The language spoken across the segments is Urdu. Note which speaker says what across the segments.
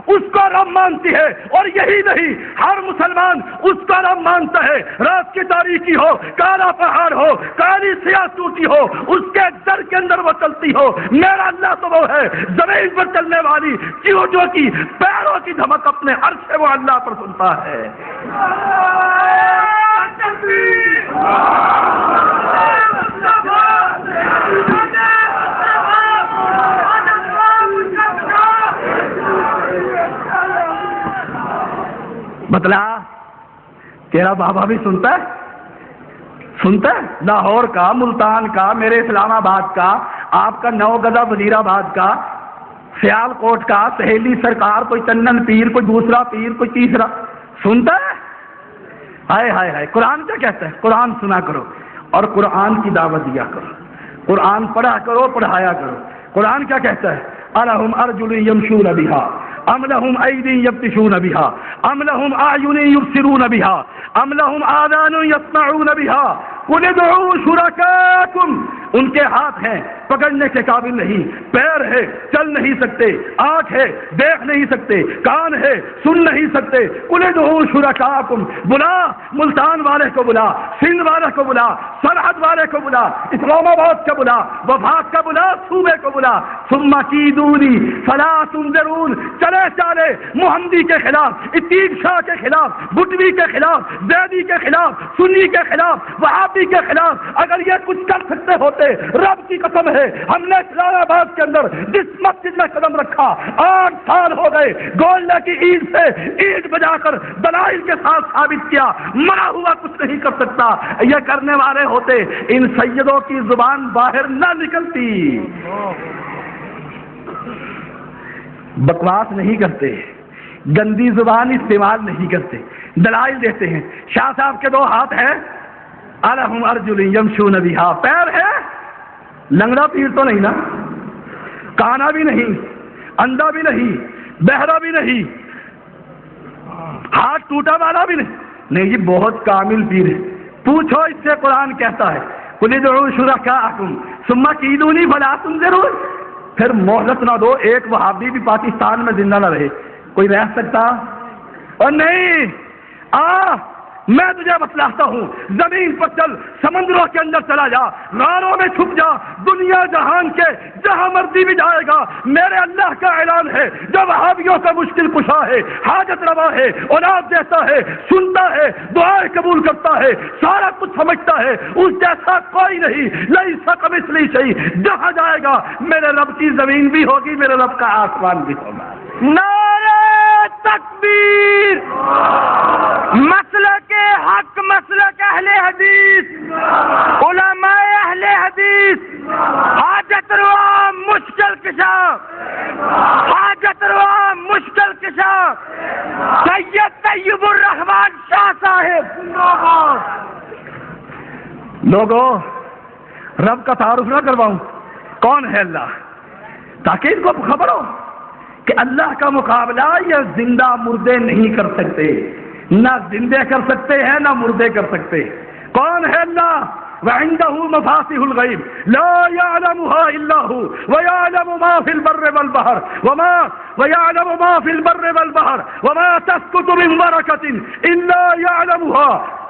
Speaker 1: اس کو رب مانتی ہے، اور یہی نہیں ہر مسلمان اس کا رب مانتا ہے۔ رات کی تاریکی ہو، کالا پہاڑ ہو، کالی سیاہ ٹوٹی ہو، اس کے در کے اندر وہ چلتی ہو۔ میرا اللہ تو وہ ہے زمین پر چلنے والی چیوٹوں کی پیروں کی دھمک اپنے عرش سے وہ اللہ پر سنتا ہے۔ بتلا تیرا بابا بھی سنتا ہے؟ سنتا ہے؟ لاہور کا، ملتان کا، میرے اسلام آباد کا، آپ کا نوگدہ وزیر آباد کا، سیال کوٹ کا، سہیلی سرکار، کوئی چندن پیر، کوئی دوسرا پیر، کوئی تیسرا، سنتا ہے؟ ہائے ہائے ہائے، قرآن کیا کہتا ہے؟ قرآن سنا کرو اور قرآن کی دعوت دیا کرو، قرآن پڑھا کرو، پڑھایا کرو۔ قرآن کیا کہتا ہے؟ الہم ارجل یمشون بہا ام لہم ایدی یبطشون بہا ام لہم اعین یبصرون بہا ام لہم آذان یسمعون بہا قل ادعوا شرکاءکم۔ ان کے ہاتھ ہیں، پکڑنے کے قابل نہیں، پیر ہے، چل نہیں سکتے، آنکھ ہے، دیکھ نہیں سکتے، کان ہے، سن نہیں سکتے۔ قل ادعوا شرکاءکم، بلا ملتان والے کو بلا، سندھ والے کو بلا، سرحد والے کو بلا، اسلام آباد کا بلا، وفاق کا بلا، صوبے کو بلا۔ ثم کیدونی فلا تنظرون، چلے چالے محمدی کے خلاف، عتیق شاہ کے خلاف، بٹوی کے خلاف، زیدی کے خلاف، سنی کے خلاف، وہابی کے خلاف اگر یہ کچھ کر سکتے ہوتے، رب کی قسم ہے ہم نے اسلام آباد کے اندر جس مسجد میں قدم رکھا 8 سال ہو گئے، گولڈا کی عید سے عید بجا کر دلائل کے ساتھ ثابت کیا، مرا ہوا کچھ نہیں کر سکتا۔ یہ کرنے والے ہوتے ان سیدوں کی زبان باہر نہ نکلتی۔ بکواس نہیں کرتے، گندی زبان استعمال نہیں کرتے، دلائل دیتے ہیں۔ شاہ صاحب کے 2 ہاتھ ہیں، الہم ارجل یمشون بہا، پیر ہے، لنگڑا پیر تو نہیں نا، کانا بھی نہیں، اندھا بھی نہیں، بہرا بھی نہیں، ہاتھ ٹوٹا والا بھی نہیں، یہ بہت کامل پیر ہے۔ پوچھو اس سے، قرآن کہتا ہے قل ادعوا شرکاءکم ثم کیدونی فلا تنظرون۔ پھر مہلت نہ دو، ایک وہابی بھی پاکستان میں زندہ نہ رہے، کوئی رہ سکتا؟ اور نہیں، میں تجھے بتلاتا ہوں، زمین پر چل، سمندروں کے اندر چلا جا، غاروں میں چھپ جا، دنیا جہان کے جہاں مرضی بھی جائے گا، میرے اللہ کا اعلان ہے جو وہابیوں کا مشکل کشا ہے، حاجت روا ہے، اولاد دیتا ہے، سنتا ہے، دعائیں قبول کرتا ہے، سارا کچھ سمجھتا ہے، اس جیسا کوئی نہیں، لیس کمثلہ شیء۔ جہاں جائے گا میرے رب کی زمین بھی ہوگی، میرے رب کا آسمان بھی ہوگا۔ نعرہ تکبیر! مسلک حق، مسلک اہل حدیث، علماء اہل حدیث، حاجت روا مشکل کشا، حاجت روا مشکل کشا سید طیب الرحمن شاہ صاحب۔ لوگوں، رب کا تعارف نہ کرواؤں، کون ہے اللہ، تاکہ ان کو خبر ہو کہ اللہ کا مقابلہ یہ زندہ مردے نہیں کر سکتے، نہ زندے کر سکتے ہیں نہ مردے کر سکتے۔ کون ہے اللہ؟ وعنده مفاتيح الغيب لا يعلمها الا هو ويعلم ما في البر والبحر وما تسقط من ورقة الا يعلمها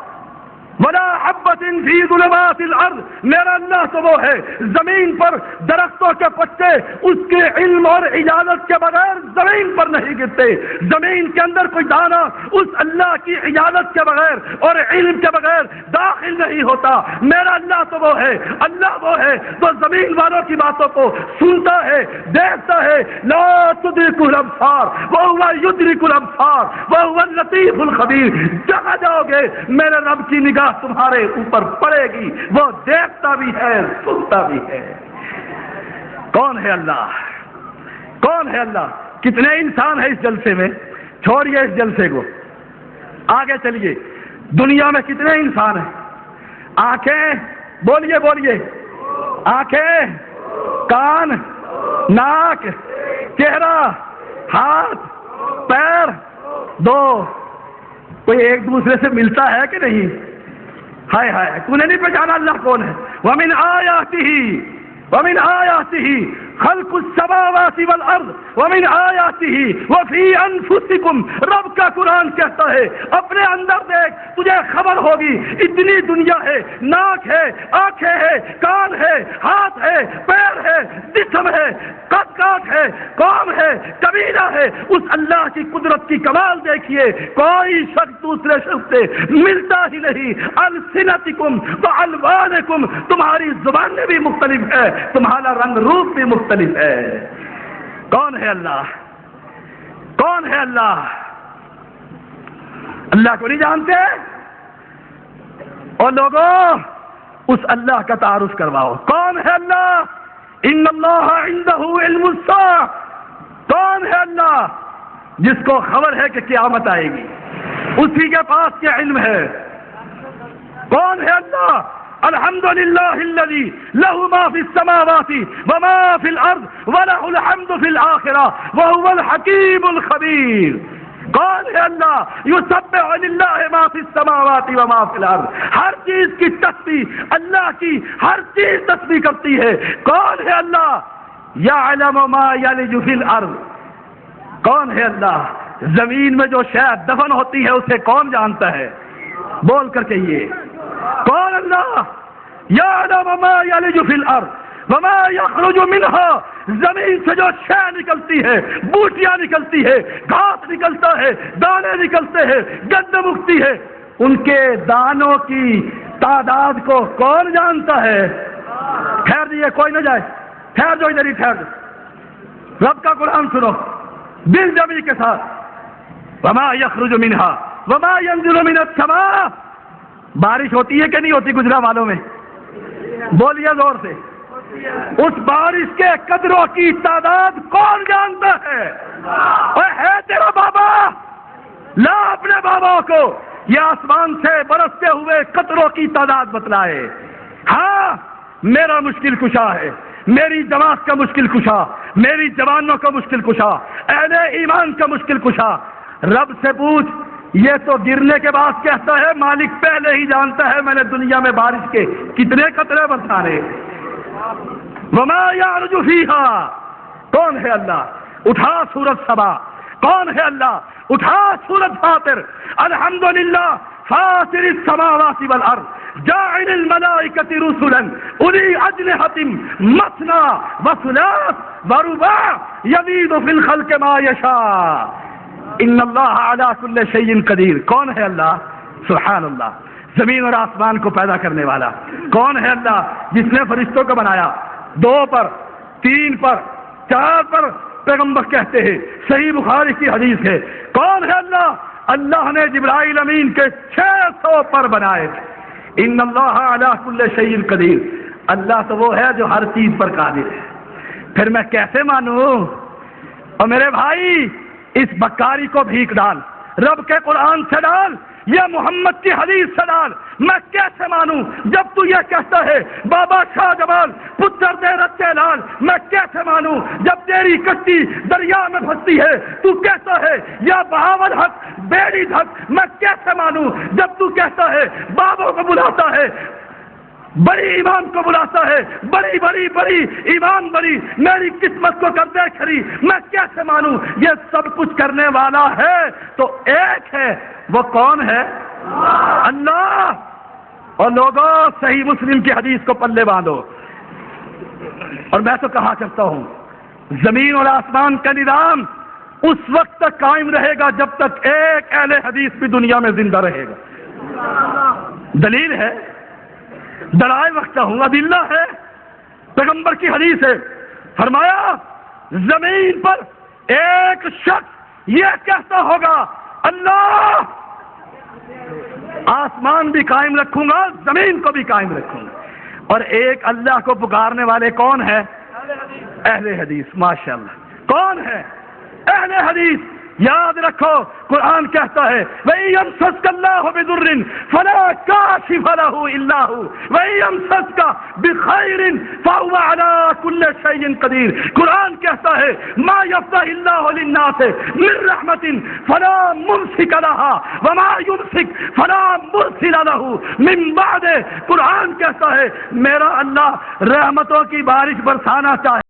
Speaker 1: ولا حبۃ فی ظلمات الارض۔ میرا اللہ تو وہ ہے زمین پر درختوں کے پتے اس کے علم اور اجازت کے بغیر زمین پر نہیں گرتے، زمین کے اندر کوئی دانہ اس اللہ کی اجازت کے بغیر اور علم کے بغیر داخل نہیں ہوتا۔ میرا اللہ تو وہ ہے، اللہ وہ ہے جو زمین والوں کی باتوں کو سنتا ہے، دیکھتا ہے۔ لا تدرک الابصار وهو يدرك الابصار وهو اللطيف الخبير۔ جہاں جاؤ گے میرے رب کی نگاہ تمہارے اوپر پڑے گی، وہ دیکھتا بھی ہے، سنتا بھی ہے۔ کون ہے اللہ؟ کون ہے اللہ؟ کتنے انسان ہیں اس جلسے میں؟ چھوڑیے اس جلسے کو، آگے چلیے۔ دنیا میں کتنے انسان ہیں؟ آنکھیں، بولیے بولیے، آنکھیں، کان، ناک، چہرہ، ہاتھ، پیر، 2۔ کوئی ایک دوسرے سے ملتا ہے کہ نہیں؟ ہائے ہائے، تو نے نہیں پہچانا اللہ کون ہے؟ وَمِنْ آیَاتِهِ ومن آیاتہ خلق السماوات والارض ومن آیاتہ وفی انفسکم، رب کا قرآن کہتا ہے اپنے اندر دیکھ، تجھے خبر ہوگی اتنی دنیا ہے، ناک ہے، آنکھیں ہے، کان ہے، ہاتھ ہے، پیر ہے، جسم ہے، قد کاٹ ہے، قوم ہے، قبیلہ ہے، اس اللہ کی قدرت کی کمال دیکھیے، کوئی شخص دوسرے شخص سے ملتا ہی نہیں۔ السنتکم والوانکم، تمہاری زبانیں بھی مختلف ہے، تمہارا رنگ روپ بھی مختلف ہے۔ کون ہے اللہ؟ کون ہے اللہ؟ اللہ کو نہیں جانتے؟ اور لوگوں اس اللہ کا تعارف کرواؤ، کون ہے اللہ؟ ان اللہ عندہ علم الساعہ، کون ہے اللہ؟ جس کو خبر ہے کہ قیامت آئے گی، اسی کے پاس کیا علم ہے؟ کون ہے اللہ؟ الحمدللہ الذی لہ ما فی السماوات وما فی الارض ولہ الحمد فی الآخرہ وہو الحکیم الخبیر۔ کون ہے اللہ؟ یسبح للہ ما فی السماوات وما فی الارض، ہر چیز کی تسبیح اللہ کی، ہر چیز تسبیح کرتی ہے۔ کون ہے اللہ؟ یعلم ما یلج فی الارض، کون ہے اللہ؟ زمین میں جو شے دفن ہوتی ہے اسے کون جانتا ہے؟ بول کر کہیے، کون اللہ؟ یعلم ما یلج فی الارض وما یخرج منها، زمین سے جو شے نکلتی ہے، بوٹیاں نکلتی ہے، گھاس نکلتا ہے، دانے نکلتے ہیں، گندم اگتی ہے، ان کے دانوں کی تعداد کو کون جانتا ہے؟ ٹھہر دیے، کوئی نہ جائے، ٹھہر جو ادھر ہی ٹھہر دو، رب کا قرآن سنو دل جمی کے ساتھ۔ وما یخرج منها وما ينزل من السماء، بارش ہوتی ہے کہ نہیں ہوتی گجرا والوں میں؟ بولیے زور سے، اس بارش کے قطروں کی تعداد کون جانتا ہے؟ اے ہے تیرا بابا، لا اپنے بابا کو یہ آسمان سے برستے ہوئے قطروں کی تعداد بتلائے۔ ہاں میرا مشکل کشا ہے، میری جماعت کا مشکل کشا، میری جوانوں کا مشکل کشا، اہل ایمان کا مشکل کشا، رب سے پوچھ۔ یہ تو گرنے کے بعد کہتا ہے مالک پہلے ہی جانتا ہے میں نے دنیا میں بارش کے کتنے قطرے برسانے۔ وما یعرج فیہا، کون ہے اللہ؟ اٹھا سورۃ سبا، کون ہے اللہ؟ اٹھا سورۃ فاطر، الحمدللہ فاطر السماوات والارض جاعل الملائکۃ رسلا اولی اجنحۃ مثنی وثلاث ورباع یزید فی الخلق ما یشاء ان اللہ علی کل شیء قدیر۔ کون ہے اللہ؟ سبحان اللہ، زمین اور آسمان کو پیدا کرنے والا۔ کون ہے اللہ؟ جس نے فرشتوں کو بنایا، 2 پر 3 پر 4 پر پیغمبر کہتے ہیں، صحیح بخاری کی حدیث ہے۔ کون ہے اللہ؟ اللہ نے جبرائیل امین کے 600 پر بنائے تھے۔ ان اللہ علی کل شیء قدیر، اللہ تو وہ ہے جو ہر چیز پر قادر ہے۔ پھر میں کیسے مانوں؟ اور میرے بھائی اس بکاری کو بھیک ڈال، رب کے قرآن سے ڈال، یہ محمد کی حدیث سے ڈال۔ میں کیسے مانوں جب تو یہ کہتا ہے بابا شاہ جمال پتر دے رچے لال؟ میں کیسے مانوں جب تیری کشتی دریا میں پھنستی ہے تو کہتا ہے یا بہاول حق بیڑی دھک؟ میں کیسے مانوں جب تو کہتا ہے بابوں کو بلاتا ہے، بڑی ایمان کو بلاتا ہے، بڑی بڑی بڑی ایمان بڑی میری قسمت کو کر دے کھری؟ میں کیسے مانوں؟ یہ سب کچھ کرنے والا ہے تو ایک ہے، وہ کون ہے؟ اللہ۔ اور لوگوں صحیح مسلم کی حدیث کو پلے باندھو، اور میں تو کہا کرتا ہوں زمین اور آسمان کا نظام اس وقت تک قائم رہے گا جب تک ایک اہل حدیث بھی دنیا میں زندہ رہے گا۔ دلیل ہے، دلائل رکھتا ہوں، ادلہ ہے، پیغمبر کی حدیث ہے، فرمایا زمین پر ایک شخص یہ کہتا ہوگا اللہ آسمان بھی قائم رکھوں گا، زمین کو بھی قائم رکھوں گا۔ اور ایک اللہ کو پکارنے والے کون ہے؟ اہل حدیث۔ ماشاءاللہ، کون ہے؟ اہل حدیث۔ یاد رکھو قرآن کہتا ہے وَإِن يَمْسَسْكَ اللَّهُ بِضُرٍّ فَلَا كَاشِفَ لَهُ إِلَّا هُوَ وَإِن يَمْسَسْكَ بِخَيْرٍ فَهُوَ عَلَى كُلِّ شَيْءٍ قَدِيرٌ۔ قرآن کہتا ہے مَا يَفْتَحِ اللَّهُ لِلنَّاسِ مِن رَحْمَةٍ فَلَا مُمْسِكَ لَهَا وَمَا يُمْسِكْ فَلَا مُرْسِلَ لَهُ مِن بَعْدِهِ۔ قرآن کہتا ہے میرا اللہ رحمتوں کی بارش برسانا چاہے